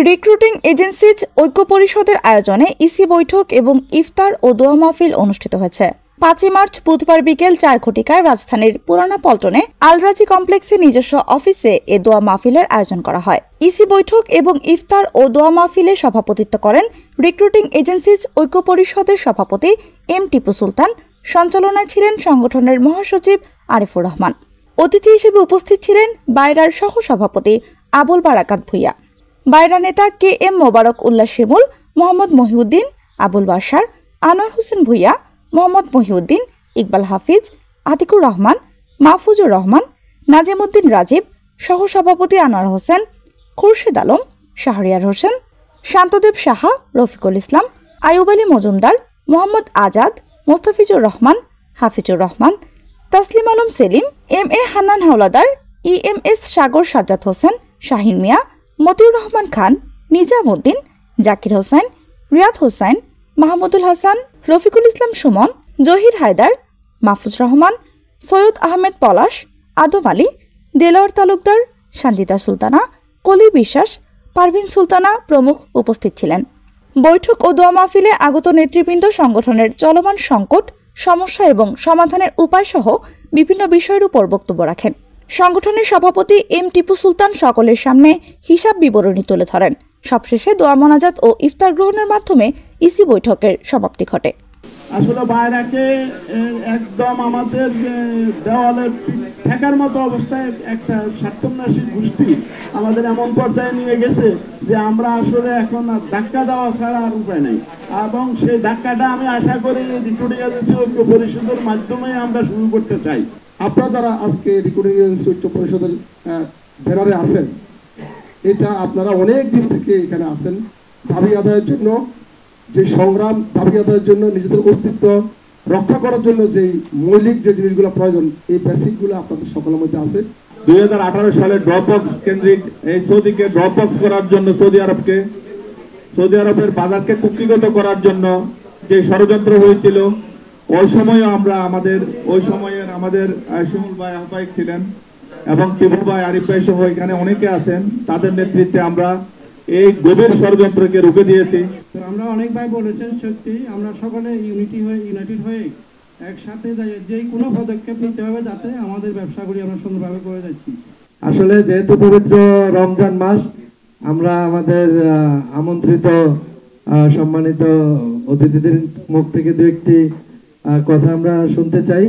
Recruiting agencies ঐক্য পরিষদের আয়োজনে ইসি বৈঠক এবং ইফতার ও দোয়া মাহফিল অনুষ্ঠিত হয়েছে। 5 মার্চ বুধবার বিকেল 4 ঘটিকায় রাজধানীর পুরানা পল্টনে আলরাজি কমপ্লেক্সে নিজস্ব অফিসে এ দোয়া মাহফিলের আয়োজন করা হয়। ইসি বৈঠক এবং ইফতার ও দোয়া মাহফিলে সভাপতিত্ব করেন রিক্রুটিং এজেন্সিজ ঐক্য পরিষদের সভাপতি এম টিপু সুলতান। সঞ্চালনায় ছিলেন সংগঠনের মহাসচিব আরিফুর রহমান। অতিথি হিসেবে উপস্থিত ছিলেন বাইরার সহসভাপতি আবুল বারাকাত ভুইয়া, বাইরা নেতা কে এম মোবারক উল্লাহ শিমুল, মোহাম্মদ মহিউদ্দিন, আবুল বাশার, আনোয়ার হোসেন ভুইয়া, মোহাম্মদ মহিউদ্দিন, ইকবাল হাফিজ, আতিকুর রহমান, মাহফুজুর রহমান, নাজিমউদ্দিন রাজীব, সহসভাপতি Anwar Hossain, Khurshed Alam, Shahriar Hossain, শান্তদেব Saha, Rafiqul Islam, Ayub Ali Majumdar, Mohammad Azad, Mostafizur Rahman, Hafizur Rahman, Taslim Alam Selim, M A Hannan Howlader, EMS সাগর সাজ্জাদ হোসেন, শাহিন মিয়া, মতিউর রহমান খান, নিজামউদ্দিন, জাকির হোসেন, রিয়াদ হোসেন, মাহমুদুল হাসান, রফিকুল ইসলাম সুমন, জহির হায়দার, মাহফুজ রহমান, সৈয়দ আহমেদ পলাশ, আদম আলী, দেলোয়ার তালুকদার, সঞ্জিতা সুলতানা, কলি বিশ্বাস, পারভিন সুলতানা প্রমুখ উপস্থিত ছিলেন। বৈঠক ও দোয়া মাহফিলে আগত নেতৃবৃন্দ সংগঠনের চলমান সংকট, সমস্যা এবং সমাধানের উপায়সহ বিভিন্ন বিষয়ের উপর বক্তব্য রাখেন। সংগঠনের সভাপতি এম টিপু সুলতান সকলের সামনে হিসাব বিবরণী তুলে ধরেন। সবশেষে দোয়া মোনাজাত ও ইফতার গ্রহণের মাধ্যমে ইসি বৈঠকের সমাপ্তি ঘটে। আসলে বাইরাকে একদম আমাদের দেওয়ালের ঠেকার মতো অবস্থায় একটা স্বার্থন্যাসী গোষ্ঠী আমাদের এমন পর্যায়ে নিয়ে গেছে যে আমরা আসলে এখন ধাক্কা দেওয়া ছাড়া আর উপায় নেই। এবং সেই ধাক্কাটা আমি আশা করি রিক্রুটিং এজেন্সি ঐক্য পরিষদের মাধ্যমে আমরা শুরু করতে চাই। আপনারা যারা আজকে রিক্রুটিং এজেন্সি ঐক্য পরিষদের ব্যানারে আছেন, এটা আপনারা অনেক দিন থেকে এখানে আছেন দাবি আদায়ের জন্য, যে সংগ্রাম দাবি আদায়ের জন্য, নিজেদের অস্তিত্ব রক্ষা করার জন্য যে মৌলিক যে জিনিসগুলো প্রয়োজন, এই বেসিকগুলো আপনাদের সকলের মধ্যে আছে। 2018 সালে ড্রপবক্স কেন্দ্রিক এই সৌদিকে ড্রপবক্স করার জন্য সৌদি আরবের বাজারকে কুক্ষিগত করার জন্য যে ষড়যন্ত্র হয়েছিল, ওই সময়ও আমরা ওই সময়ের আমাদের শিমুল ভাই আহ্বায়ক ছিলেন এবং টিপু ভাই, আরিফ ভাই সহ এখানে অনেকে আছেন, তাদের নেতৃত্বে আমরা এই গভীর ষড়যন্ত্রকে রুখে দিয়েছি। আমরা অনেক ভাই বলেছেন, সত্যি আমরা সকলে ইউনাইটেড হয়ে একসাথে যে কোনো পদক্ষেপ নিতে হবে যাতে আমাদের ব্যবসাগুলি আমরা সুন্দরভাবে করে যাচ্ছি। আসলে যেহেতু পবিত্র রমজান মাস, আমরা আমাদের আমন্ত্রিত সম্মানিত অতিথিদের মুখ থেকে দু একটি কথা আমরা শুনতে চাই।